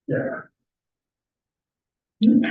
Yeah. Yeah.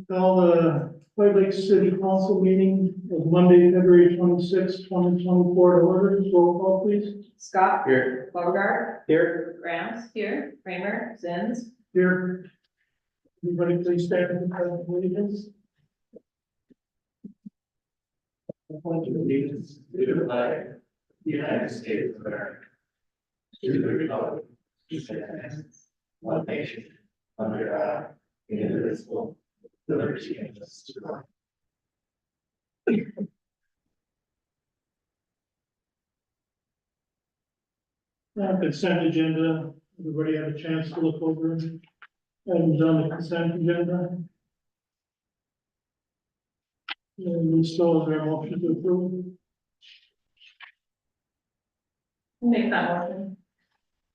Call the White Lake City Council meeting of Monday, February 26, 2024 to order. Roll call, please. Scott. Here. Beauregard. Here. Grams. Here. Kramer. Zins. Here. Everybody please stand for the pledge of allegiance. I pledge allegiance to the flag of the United States of America, to the republic, which stands one nation, under God, indivisible, with liberty and justice for all. Consent agenda, everybody had a chance to look over it. Items on the consent agenda. And we still have our motion to approve. Make that motion.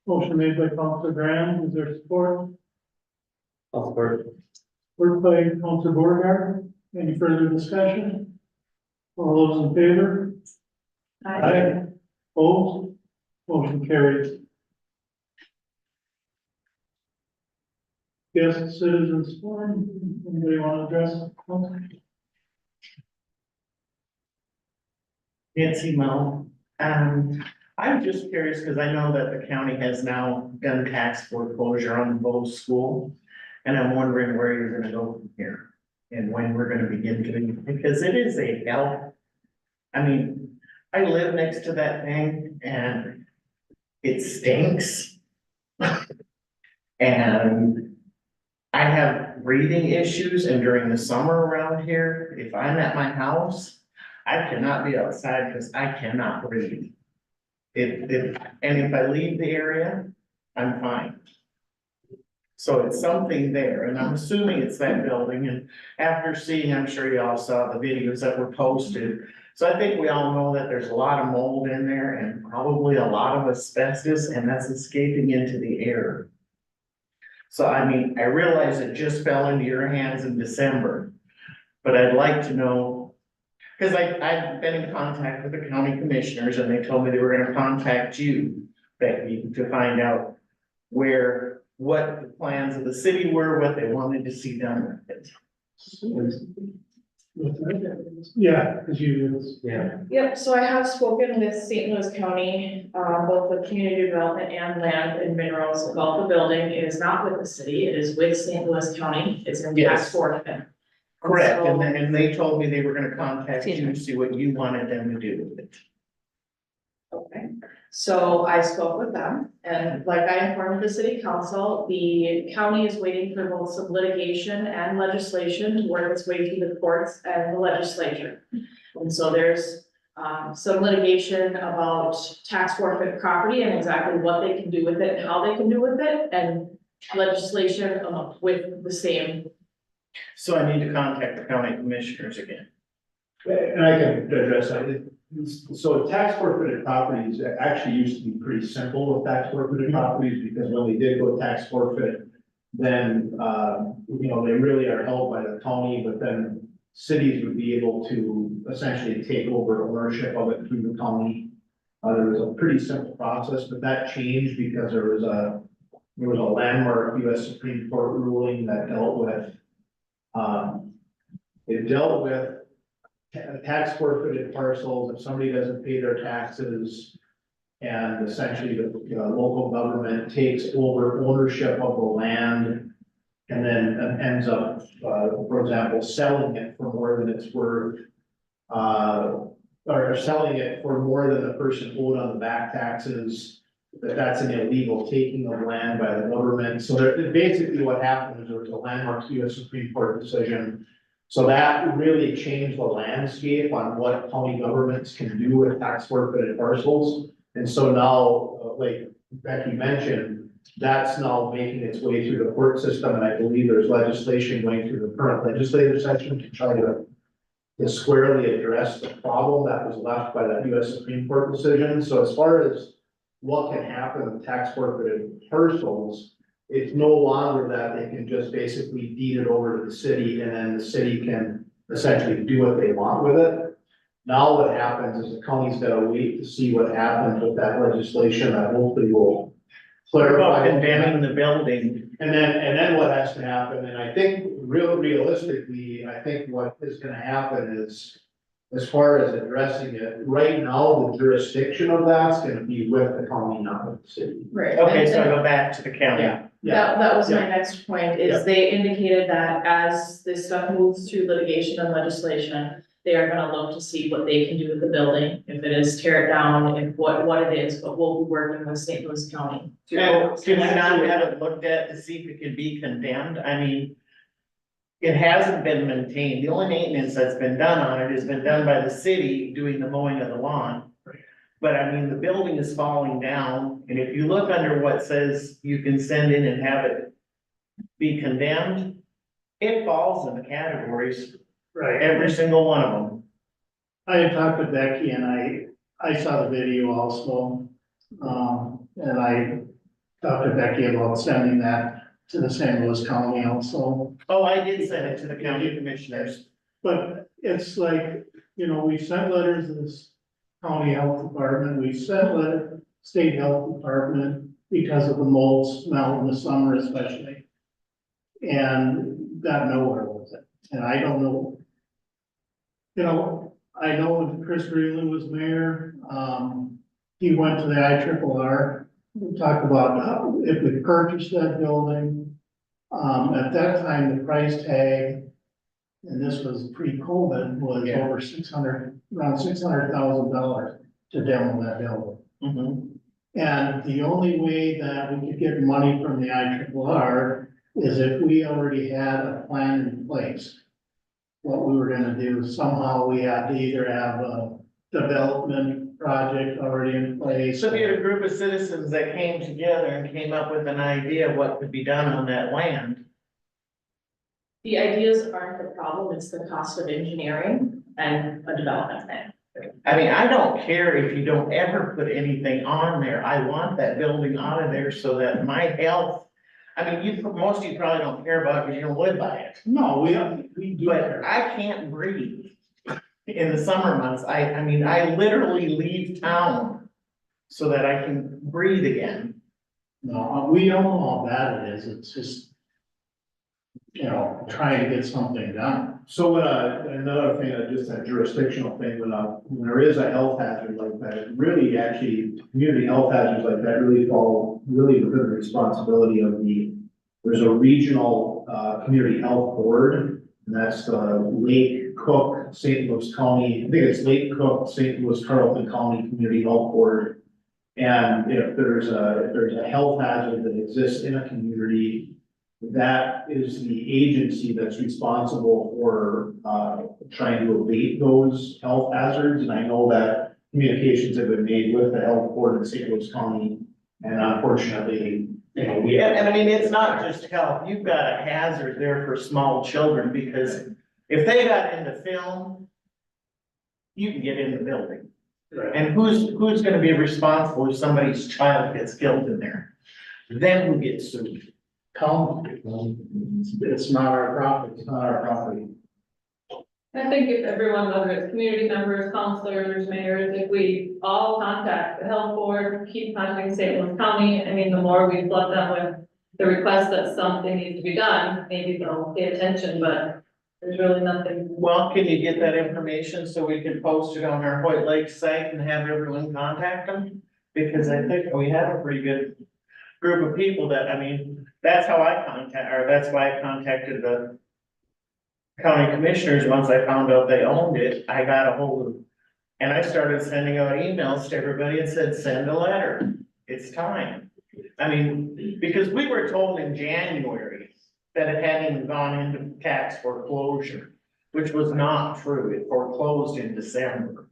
Motion made by Councilor Graham, is there support? I'll support. Support by Councilor Beauregard. Any further discussion? All those in favor? Opposed? Motion carries. Guest citizens forum, anybody want to address? Nancy Mo. I'm just curious because I know that the county has now done tax foreclosure on both school. And I'm wondering where you're gonna go from here and when we're gonna begin doing it, because it is a help. I mean, I live next to that thing and it stinks. And I have breathing issues, and during the summer around here, if I'm at my house, I cannot be outside because I cannot breathe. And if I leave the area, I'm fine. So it's something there, and I'm assuming it's that building, and after seeing, I'm sure you all saw the videos that were posted. So I think we all know that there's a lot of mold in there and probably a lot of asbestos, and that's escaping into the air. So I mean, I realize it just fell into your hands in December, but I'd like to know, because I've been in contact with the county commissioners and they told me they were gonna contact you, Becky, to find out what the plans of the city were, what they wanted to see done with it. Yeah, because you. Yeah. Yep, so I have spoken with St. Louis County, both the community development and land and minerals about the building. It is not with the city, it is with St. Louis County. It's in Yes. tax forfeit. Correct, So- and they told me they were gonna contact you to see what you wanted them to do with it. Okay, so I spoke with them, and like I informed the city council, the county is waiting for both some litigation and legislation to work its way through the courts and the legislature. And so there's some litigation about tax forfeit property and exactly what they can do with it and how they can do with it, and legislation with the same. So I need to contact the county commissioners again. And I can address that. So tax forfeited properties actually used to be pretty simple with tax forfeited properties, because when they did go tax forfeit, then, they really are held by the county, but then cities would be able to essentially take over ownership of it through the county. There was a pretty simple process, but that changed because there was a landmark US Supreme Court ruling that dealt with, tax forfeited parcels. If somebody doesn't pay their taxes, and essentially the local government takes over ownership of the land, and then ends up, for example, selling it for more than it's worth, or selling it for more than the person owed on the back taxes, that's an illegal taking of land by the government. So basically what happened is there was a landmark US Supreme Court decision So that really changed the landscape on what county governments can do with tax forfeited parcels. And so now, like Becky mentioned, that's now making its way through the court system, and I believe there's legislation going through the current legislative session to try to squarely address the problem that was left by that US Supreme Court decision. So as far as what can happen with tax forfeited parcels, it's no longer that they can just basically deed it over to the city and then the city can essentially do what they want with it. Now what happens is the county's gotta wait to see what happens with that legislation that hopefully will What about clarify. condemning the building? And then what has to happen, and I think realistically, I think what is gonna happen is, as far as addressing it, right now, the jurisdiction of that's gonna be with the county, not with the city. Right. Okay, And- so I and go back to the county. that was my next point, is they indicated that as this stuff moves through litigation and legislation, they are gonna look to see what they can do with the building, if it is tear it down, if what it is, but we'll be working with St. Louis County. And can we not have it looked at to see if it can be condemned? I mean, it hasn't been maintained. The only maintenance that's been done on it has been done by the city doing the mowing of the lawn. But I mean, the building is falling down, and if you look under what says you can send in and have it be condemned, it falls in the categories, Right. every single one of them. I had talked to Becky and I saw the video also. And I talked to Becky about sending that to the St. Louis County also. Oh, I did send it to the county commissioners. But it's like, we've sent letters to this county health department, we've sent letter, state health department because of the mold smell in the summer especially. And got nowhere with it. And I don't know. I know when Chris Greenland was mayor, he went to the IRRR. We talked about how, if we purchased that building, at that time, the price tag, and this was pre-COVID, was Yeah. over around $600,000 to demo that building. Mhm. And the only way that we could get money from the IRRR is if we already had a plan in place. What we were gonna do, somehow we had to either have a development project already in place. So if you had a group of citizens that came together and came up with an idea of what could be done on that land. The ideas aren't the problem, it's the cost of engineering and a development plan. I mean, I don't care if you don't ever put anything on there. I want that building out of there so that my health. I mean, most of you probably don't care about it because you don't live by it, No, we do. but I can't breathe in the summer months. I mean, I literally leave town so that I can breathe again. No, we don't know how bad it is, it's just, trying to get something done. So when, another thing, just a jurisdictional thing, when there is a health hazard like that, it really actually, community health hazards like that really fall really within the responsibility of there's a regional, community health board, and that's the Lake Cook, St. Louis County, I think it's Lake Cook, St. Louis Carlton County Community Health Board. And if there's a health hazard that exists in a community, that is the agency that's responsible for, trying to abate those health hazards. And I know that communications have been made with the health board in St. Louis County. And unfortunately, we have. And I mean, it's not just health. You've got a hazard there for small children because if they got into film, you can get in the building. And who's gonna be responsible if somebody's child gets killed in there? Then who gets sued? County, it's not our property. It's not our property. I think if everyone, whether it's community members, counselors, mayors, if we all contact the health board, keep contacting St. Louis County, I mean, the more we flood them with the request that something needs to be done, maybe they'll pay attention, but there's really nothing. Well, can you get that information so we can post it on our White Lake site and have everyone contact them? Because I think we have a pretty good group of people that, I mean, that's how I that's why I contacted the county commissioners. Once I found out they owned it, I got a hold of, and I started sending out emails to everybody and said, send a letter. It's time. I mean, because we were told in January that it hadn't even gone into tax foreclosure. which was not true. It foreclosed in December.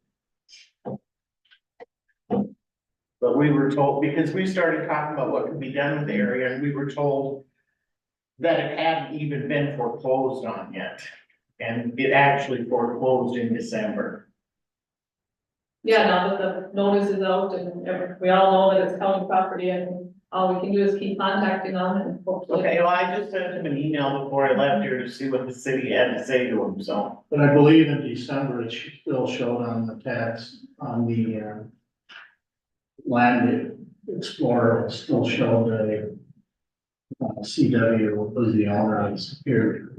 But we were told, because we started talking about what could be done with the area, and we were told that it hadn't even been foreclosed on yet. And it actually foreclosed in December. Yeah, now that the notice is out and we all know that it's county property and all we can do is keep contacting them and hopefully. Okay, well, I just sent him an email before I left here to see what the city had to say to him, so. But I believe in December, it still showed on the tax, on the, Land Explorer, it still showed the CW was the owner of Superior,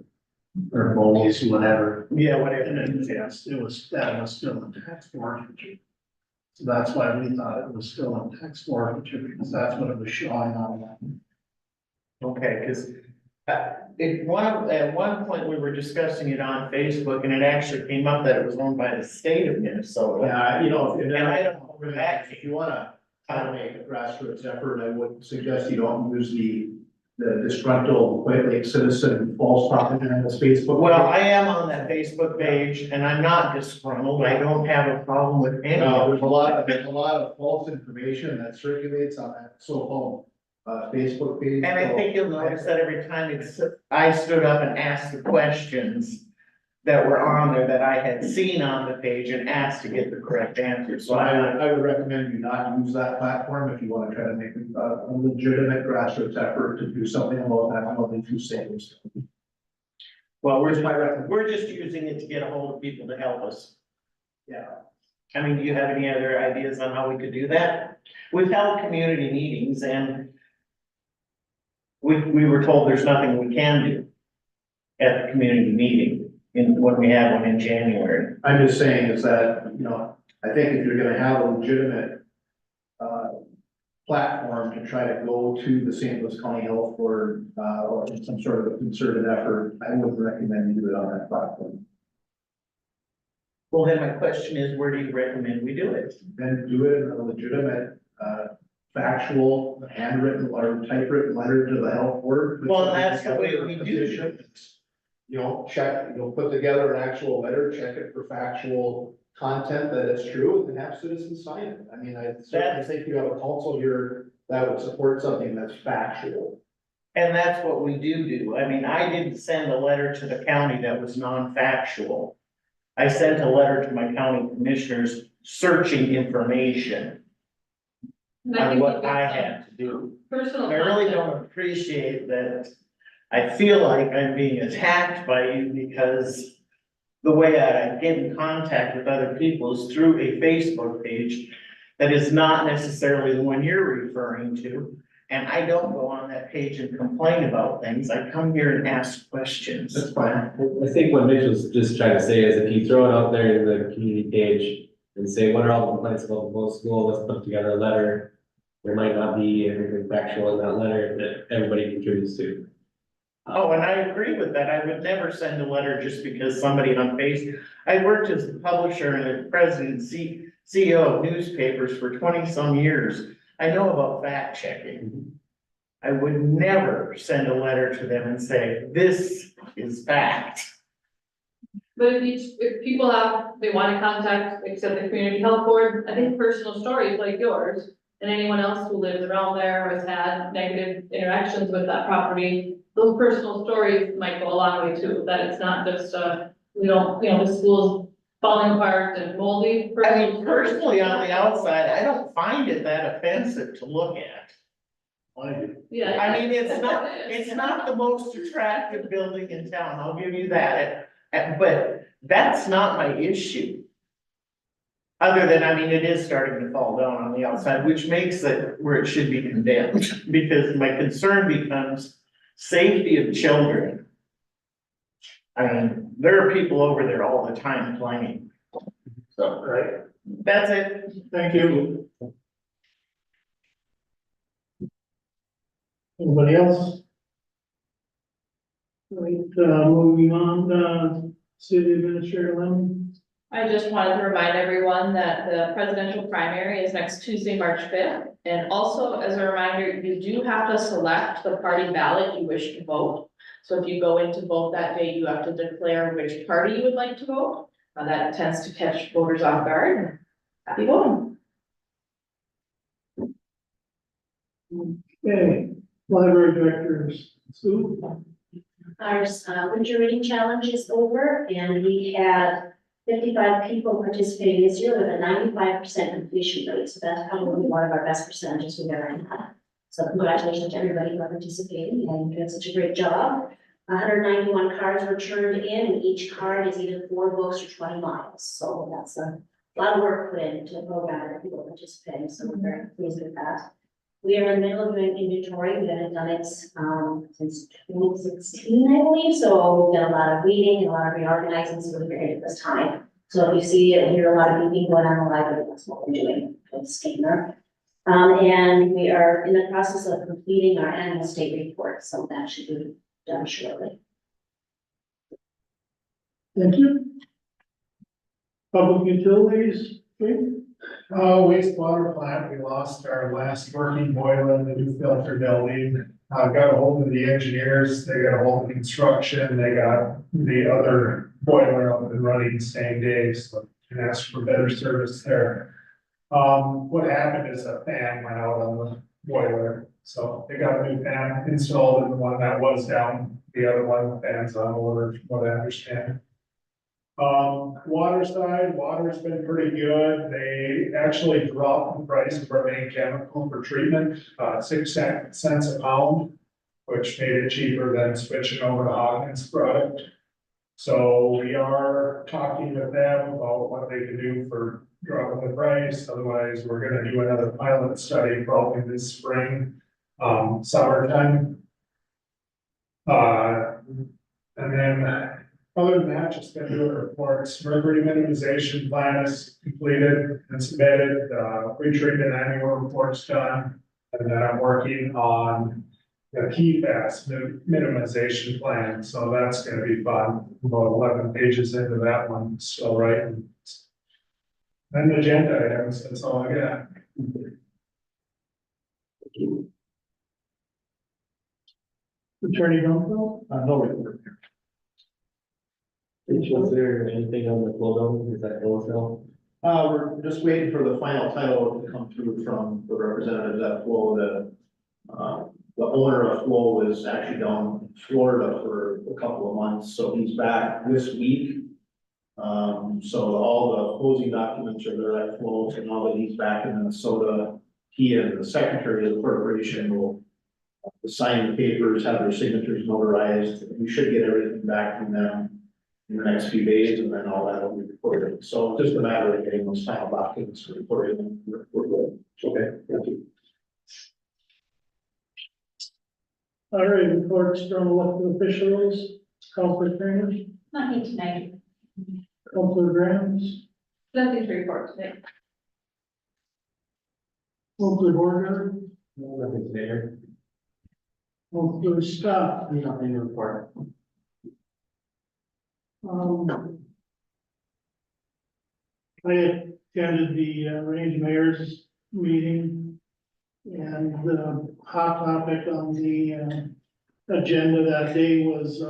or Bowles, whatever. Yeah, whatever. And then, yes, it was, that was still in tax forfeiture. So that's why we thought it was still in tax forfeiture, because that's what it was showing on that. Okay, cause at one point we were discussing it on Facebook and it actually came up that it was owned by the state of Minnesota. Yeah, you know, And I don't know if that, if you wanna kind of make a grassroots effort, I would suggest you don't use the disgruntled White Lake citizen false propaganda Facebook. well, I am on that Facebook page and I'm not disgruntled. I don't have a problem with any No, of there's it. there's a lot of false information that circulates on that so-called, Facebook page. And I think you'll notice that every time I stood up and asked the questions that were on there that I had seen on the page and asked to get the correct answer, So so I would recommend you not use that platform if you wanna try to make a legitimate grassroots effort to do something about that, I don't think you say this. well, Here's my recommendation. we're just using it to get a hold of people to help us. Yeah. I mean, do you have any other ideas on how we could do that? We've held community meetings and we were told there's nothing we can do at the community meeting when we have one in January. I'm just saying is that, you know, I think if you're gonna have a legitimate platform to try to go to the St. Louis County Health Board, or some sort of a concerted effort, I would recommend you do it on that platform. Well, then my question is, where do you recommend we do it? Then do it in a legitimate, factual, handwritten or typewritten letter to the health board. Well, that's the way we do Petition. You know, check, you'll put together an actual letter, check it for factual content that it's true, and have citizens sign it. I mean, I certainly think you have a council here that would support something that's factual. And that's what we do. I mean, I didn't send a letter to the county that was non-factual. I sent a letter to my county commissioners searching information And on think what it's I a had to do. Personal. And I really contact. don't appreciate that. I feel like I'm being attacked by you because the way that I get in contact with other people is through a Facebook page that is not necessarily the one you're referring to. And I don't go on that page and complain about things. I come here and ask questions. That's fine. I think what Mitch was just trying to say is if you throw it out there in the community page and say, what are all the complaints about the whole school, let's put together a letter. There might not be anything factual in that letter that everybody contributes to. Oh, and I agree with that. I would never send a letter just because somebody on Facebook. I worked as the publisher and the president, CEO of newspapers for 20-some years. I know about fact checking. I would never send a letter to them and say, this is fact. But if people they want to contact, except the community health board, I think personal stories like yours and anyone else who lives around there or has had negative interactions with that property, those personal stories might go a long way too, that it's not just, the school's falling apart and moldy. I mean, personally, on the outside, I don't find it that offensive to look at. Yeah. I mean, it's not the most attractive building in town, I'll give you that, but that's not my issue. Other than, I mean, it is starting to fall down on the outside, which makes it where it should be condemned, because my concern becomes safety of children. I mean, there are people over there all the time playing. So, Right, that's it. thank you. Anybody else? Right, moving on, city administrator Lemon. I just wanted to remind everyone that the presidential primary is next Tuesday, March fifth. And also, as a reminder, you do have to select the party ballot you wish to vote. So if you go in to vote that day, you have to declare which party you would like to vote. That tends to catch voters off guard. Happy voting. Okay, library directors, Sue? Our winter reading challenge is over and we had 55 people participating this year with a 95% completion rate. So that's probably one of our best percentages we've ever had. So congratulations to everybody who participated and did such a great job. 191 cards were turned in and each card is either 4 books or 20 miles. So that's a lot of work put into the program that people participating. So we're very pleased with that. We are in the middle of doing inventory. We haven't done it since 2016, I believe. So we've done a lot of reading and a lot of reorganizing, so we're very at this time. So if you see and hear a lot of meeting going on in the library, that's what we're doing with the scanner. And we are in the process of completing our annual state report, so that should be done shortly. Thank you. Public utilities, please. Wastewater plant, we lost our last working boiler in the new filter building. Got a hold of the engineers, they got a hold of construction, they got the other boiler up and running same day, so can ask for better service there. What happened is a fan went out on the boiler, so they got a new fan installed and the one that was down, the other one, the fan's on order, from what I understand. Water side, water's been pretty good. They actually dropped the price of our main chemical for treatment, 6 cents a pound, which made it cheaper than switching over to Hawkins product. So we are talking with them about what they can do for dropping the price. Otherwise, we're gonna do another pilot study probably this spring, summertime. And then other than that, just been doing reports. Mercury minimization plan is completed and submitted, pre-treatment annual reports done. And then I'm working on the PFAS minimization plan, so that's gonna be fun. About 11 pages into that one, still writing. And agenda items, that's all I got. Attorney Dunkel? No report. Was there anything on the flow, is that close now? We're just waiting for the final title to come through from the representatives at Flow. The owner of Flow was actually down in Florida for a couple of months, so he's back this week. So all the closing documents are there at Flow, and now that he's back in Minnesota, he and the secretary of the corporation will sign the papers, have their signatures notarized. We should get everything back from them in the next few days, and then all that will be recorded. So just a matter of getting those final documents recorded. And we're good. Okay, thank you. All right, reports from elected officials, Counselor Cramer, Nothing tonight. Counselor Grams, Nothing to report today. Counselor Borger, Nothing there. Counselor Scott. Nothing to report. I attended the Range Mayor's meeting. And the hot topic on the agenda that day was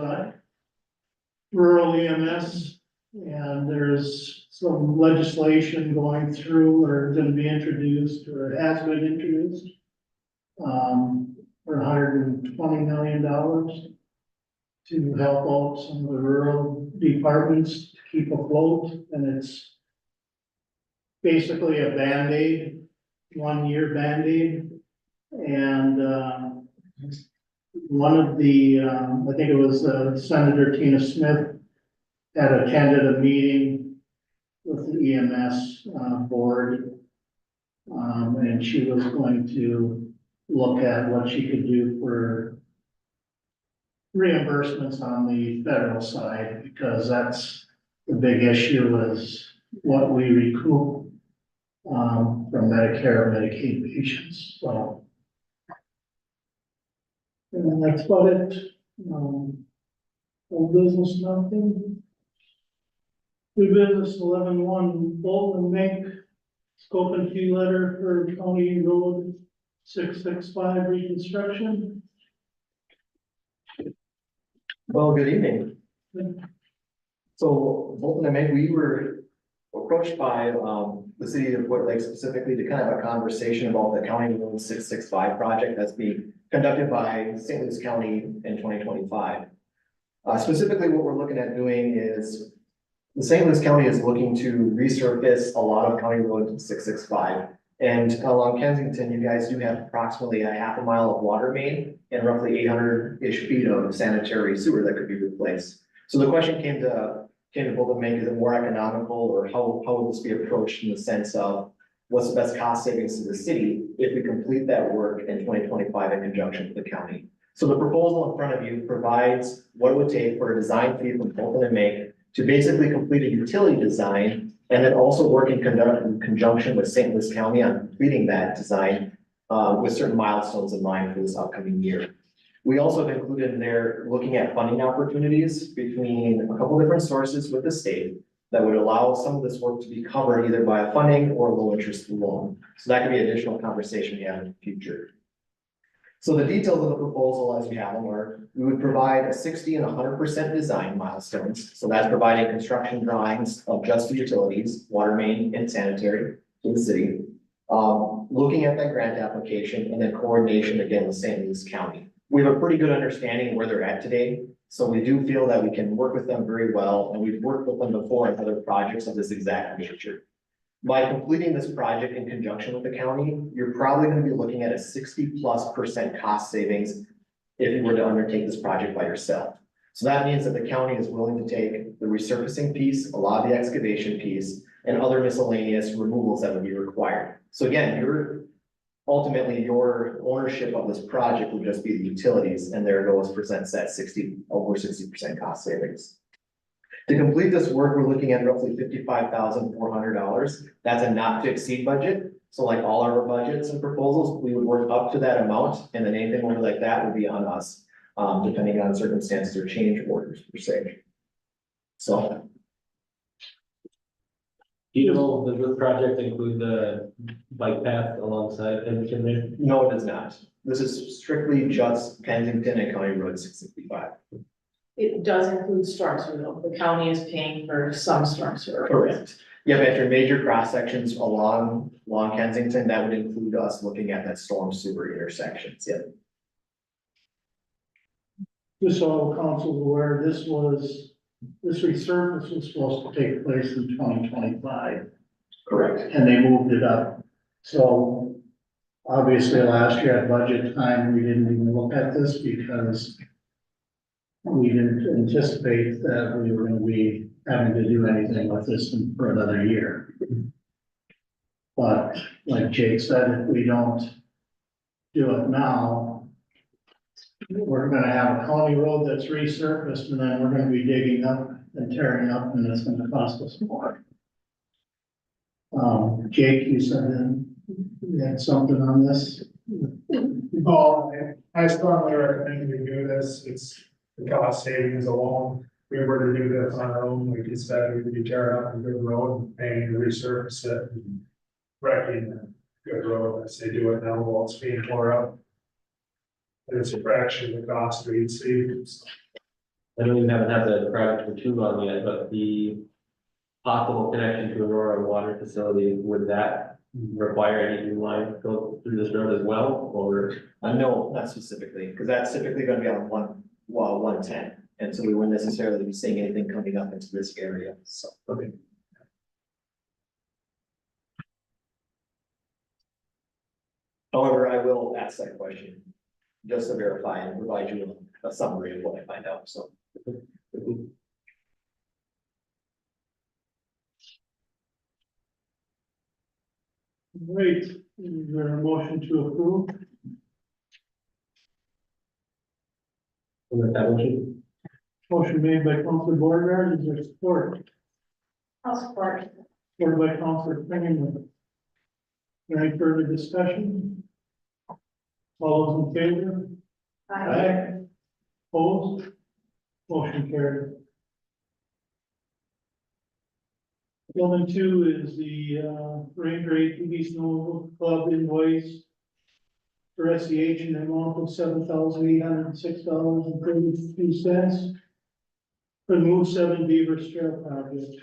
rural EMS. And there's some legislation going through or going to be introduced or has been introduced. For $120 million to help out some of the rural departments to keep afloat, and it's basically a Band-Aid, 1-year Band-Aid. And one of the, I think it was Senator Tina Smith had attended a meeting with the EMS board. And she was going to look at what she could do for reimbursements on the federal side, because that's the big issue is what we recoup from Medicare and Medicaid patients, so. And that's about it. Old business, nothing. New business 11-1, Bolton Mink, scope and fee letter for County Road 665 reconstruction. Well, good evening. So Bolton and Meg, we were approached by the city of Wood Lake specifically to kind of have a conversation about the County Road 665 project that's being conducted by St. Louis County in 2025. Specifically, what we're looking at doing is the St. Louis County is looking to resurface a lot of County Road 665. And along Kensington, you guys do have approximately a half a mile of water main and roughly 800-ish feet of sanitary sewer that could be replaced. So the question came to Bolton Mink, is it more economical, or how would this be approached in the sense of what's the best cost savings to the city if we complete that work in 2025 in conjunction with the county? So the proposal in front of you provides what it would take for a design fee from Bolton and Mink to basically complete a utility design, and then also work in conjunction with St. Louis County on completing that design with certain milestones in mind for this upcoming year. We also have included in there looking at funding opportunities between a couple different sources with the state that would allow some of this work to be covered either by a funding or a low interest loan. So that could be additional conversation we have in the future. So the details of the proposal as we have them are, we would provide a 60 and 100% design milestones. So that's providing construction drawings of just the utilities, water main and sanitary to the city. Looking at that grant application and then coordination again with St. Louis County. We have a pretty good understanding of where they're at today. So we do feel that we can work with them very well, and we've worked with them before on other projects of this exact nature. By completing this project in conjunction with the county, you're probably going to be looking at a 60+% cost savings if you were to undertake this project by yourself. So that means that the county is willing to take the resurfacing piece, a lot of the excavation piece, and other miscellaneous removals that would be required. So again, ultimately your ownership of this project would just be the utilities, and there goes presents that over 60% cost savings. To complete this work, we're looking at roughly $55,400. That's a not to exceed budget. So like all our budgets and proposals, we would work up to that amount, and then anything more like that would be on us, depending on circumstances or change orders per se. So. You know, does this project include the bike path alongside Kensington there? No, it does not. This is strictly just Kensington and County Road 665. It does include storm sewer, though. The county is paying for some storm sewer. Correct. Yeah, but your major cross sections along Kensington, that would include us looking at that storm sewer intersections, yeah. Just so council's aware, this resurface was supposed to take place in 2025, Correct. and they moved it up. So obviously last year at budget time, we didn't even look at this because we didn't anticipate that we were gonna be having to do anything with this for another year. But like Jake said, if we don't do it now, we're gonna have a county road that's resurfaced, and then we're gonna be digging up and tearing up, and it's gonna cost us more. Jake, you said that you had something on this? Oh, I strongly recommend we do this. It's the cost savings alone. If we were to do this on our own, like you said, we would be tearing up a good road and paying to resurface it and wrecking a good road as they do it now while it's being tore up. And it's a fraction of the cost we'd see. I know you haven't had the project for too long yet, but the possible connection to Aurora water facility, would that require any new line to go through this road as well, or? No, not specifically, because that's typically gonna be on 110, and so we wouldn't necessarily be seeing anything coming up into this area, so. Okay. However, I will ask that question, just to verify and provide you a summary of what I find out, so. Great, is there a motion to approve? With that motion? Motion made by Councilor Bordeaux, is there support? I'll support. Supported by Councilor Penniman. Any further discussion? All those in favor? Aye. Opposed? Motion carried. One and two is the, Ranger ATV Snow Club invoice for SEH in the amount of $7,806.32 for the Move 7 Beaver Trail project.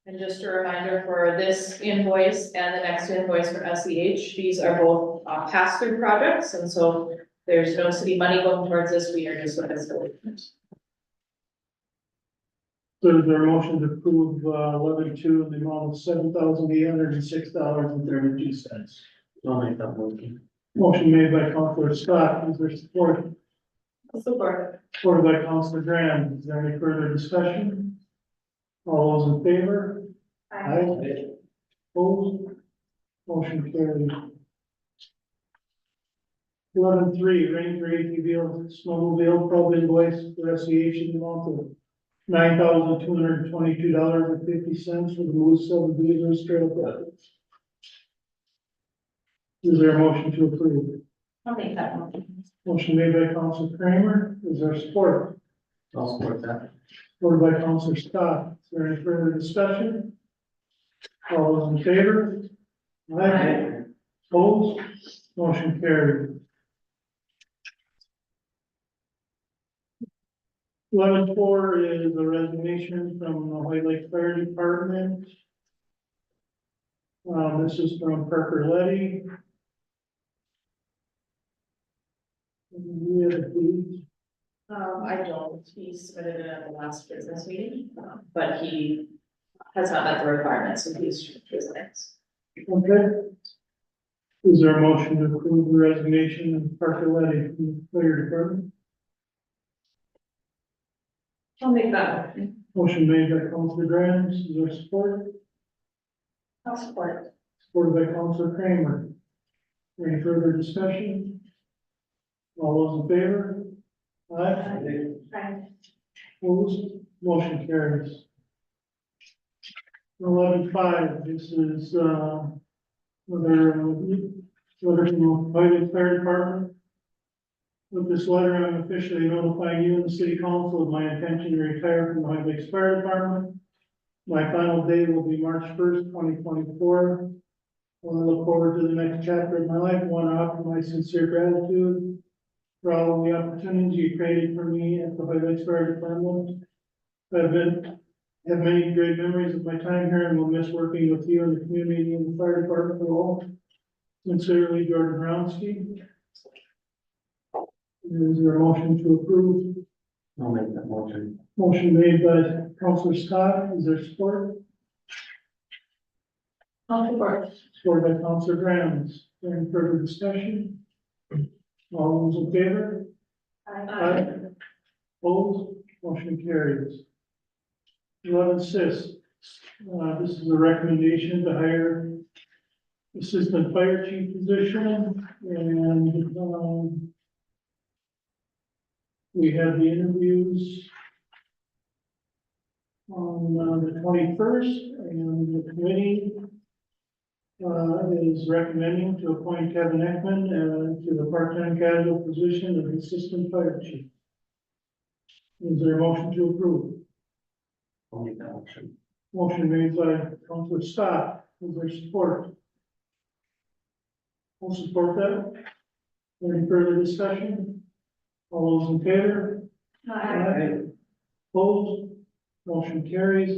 And just a reminder for this invoice and the next invoice for SEH, these are both pass-through projects, and so there's no city money going towards this, we are just a facilitator. So is there a motion to approve, 11-2 in the amount of $7,806.32? I'll make that motion. Motion made by Counselor Scott, is there support? Support. Supported by Counselor Graham, is there any further discussion? All those in favor? Aye. Opposed? Motion carried. 11-3, Ranger ATV snowmobile club invoice for SEH in the amount of $9,222.50 for the Moose 7 Beaver Trail project. Is there a motion to approve? I'll make that one. Motion made by Counselor Kramer, is there support? I'll support that. Supported by Counselor Scott, is there any further discussion? All those in favor? Aye. Opposed? Motion carried. 11-4 is a resignation from the White Lake Fire Department. This is from Parker Letty. We have a deed. I don't, he submitted it at the last business meeting, but he has not met the requirements, so he's resigning. Okay. Is there a motion to approve the resignation of Parker Letty from the Fire Department? I'll make that. Motion made by Counselor Graham, is there support? I'll support. Supported by Counselor Kramer. Any further discussion? All those in favor? Aye. Aye. Opposed? Motion carries. 11-5, this is, letter from the White Lake Fire Department. With this letter, I'm officially notifying you and the city council of my intention to retire from the White Lake Fire Department. My final day will be March 1st, 2024. I look forward to the next chapter of my life. I want to offer my sincere gratitude for all of the opportunities you created for me at the White Lake Fire Department. Have many great memories of my time here and will miss working with you and the community and the fire department role. Sincerely, Jordan Brownski. Is there a motion to approve? I'll make that motion. Motion made by Counselor Scott, is there support? I'll support. Supported by Counselor Graham, is there any further discussion? All those in favor? Aye. Opposed? Motion carries. 11-6, this is a recommendation to hire assistant fire chief position, and, we have the interviews on the 21st, and the committee is recommending to appoint Kevin Ekman to the part-time casual position of assistant fire chief. Is there a motion to approve? I'll make that motion. Motion made by Counselor Scott, is there support? I'll support that. Any further discussion? All those in favor? Aye. Opposed? Motion carries.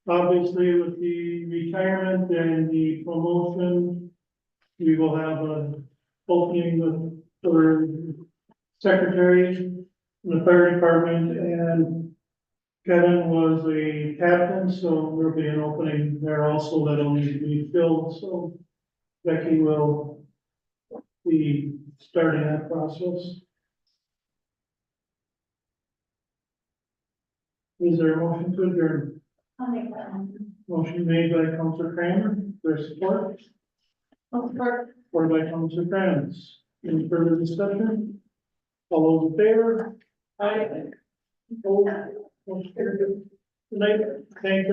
Obviously, with the retirement and the promotion, we will have an opening for secretary in the fire department, and Kevin was a captain, so there'll be an opening there also that'll need to be filled, so Becky will be starting that process. Is there a motion to adjourn? I'll make that one. Motion made by Counselor Kramer, there's support, I'll support. supported by Counselor Krantz. Any further discussion? All those in favor? Aye. Opposed? Motion carried. Good night, thank you.